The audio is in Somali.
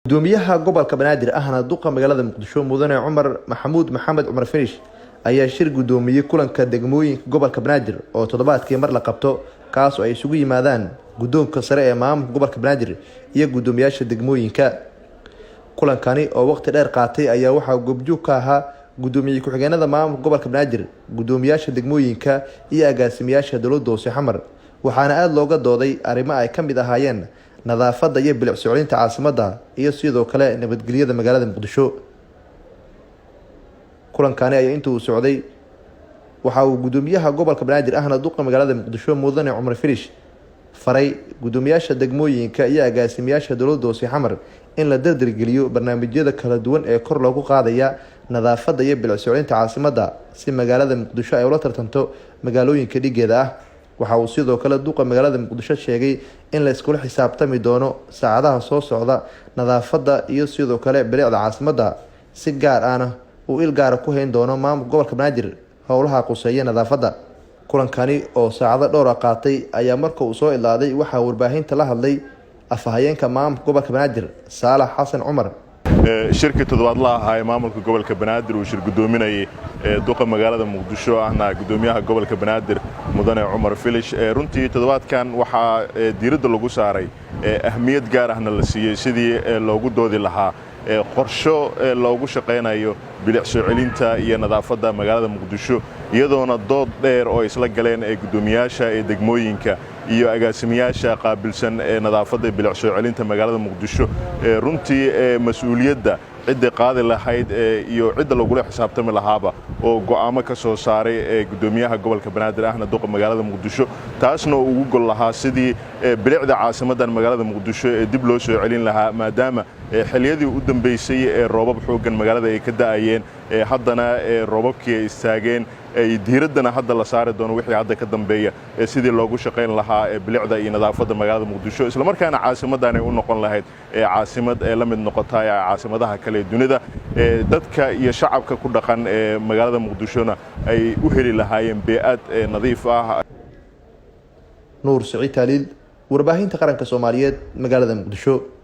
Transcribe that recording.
gudoomiyaha gobolka Banaadir ahna duqa magaalada Muqdisho mudane Cumar Maxamed Cumar Finish ayaa shir gudoomiyay kulanka degmooyinka gobolka Banaadir oo toddobaadkii mar la qabto kaas oo ay isugu yimaadaan gudoonka sare ee maamulka gobolka Banaadir iyo gudoomiyaasha degmooyinka. Kulankani oo waqti dheer qaatay ayaa waxa goobjoog ka ahaa gudoomiye ku-xigeenada maamulka gobolka Banaadir, gudoomiyaasha degmooyinka iyo agaasimayaasha dowladda hoose xamar, waxaana aad looga dooday arrimo ay ka mid ahaayeen nadaafadda iyo bilic socodinta caasimadda iyo sidoo kale nabadgelyada magaalada Muqdisho. Kulankani ayaa intuu socday waxa uu gudoomiyaha gobolka Banaadir ahna duqa magaalada Muqdisho mudane Cumar Finish faray gudoomiyaasha degmooyinka iyo agaasimayaasha dowladda hoose xamar in la dardargeliyo barnaamijyada kala duwan ee kor loogu qaadaya nadaafadda iyo bilic socodinta caasimadda si magaalada Muqdisho ay ula tartanto magaalooyinka dhigeeda ah. waxa uu sidoo kale duqa magaalada Muqdisho sheegay in la isku xisaabtami doono saacadaha soo socda nadaafadda iyo sidoo kale bilicda caasimadda si gaar ah uu il gaar ku hayn doono maamulka gobolka Banaadir howlaha quseeya nadaafadda. Kulankani oo saacado dhowr qaatay ayaa marka uu soo ilaaday waxa warbaahinta la hadlay afhayeenka maamulka gobolka Banaadir Saalax Xasan Cumar. shirka toddobaadlaha ee maamulka gobolka Banaadir uu shir gudoominayay duqa magaalada Muqdisho ahna gudoomiyaha gobolka Banaadir mudane Cumar Finish runtii toddobaadkan waxa diiradda lagu saaray ahmiyad gaar ahna la siiyay sidii loogu doodi lahaa qorsho loogu shaqeynayo bilic soo celinta iyo nadaafadda magaalada Muqdisho iyadoona dood dheer oo isla galeen gudoomiyaasha degmooyinka iyo agaasimayaasha qaabilsan nadaafadda bilic soo celinta magaalada Muqdisho runtii mas'uuliyadda cidda qaadi lahayd iyo cidda lagu xisaabtami lahaaba oo go'aamo ka soo saaray gudoomiyaha gobolka Banaadir ahna duqa magaalada Muqdisho taasna uu ugu gol lahaa sidii bilicda caasimadda magaalada Muqdisho dib loo soo celin lahaa maadaama xilliyadii u dambeysay roobab xoogan magaalada ay ka da'ayeen haddana roobabkii ay istaageen diiradana hadda la saari doono wixii hadda ka dambeeya sidii loogu shaqeyn lahaa bilicda iyo nadaafadda magaalada Muqdisho isla markaana caasimaddan ay u noqon lahayd caasimad la mid noqota caasimadaha kale dunida dadka iyo shacabka ku dhaqan magaalada Muqdishona ay u heli lahaayeen bee'ad nadiif ah. Nuur Saciid Taliil, warbaahinta qaranka Soomaaliyeed, magaalada Muqdisho.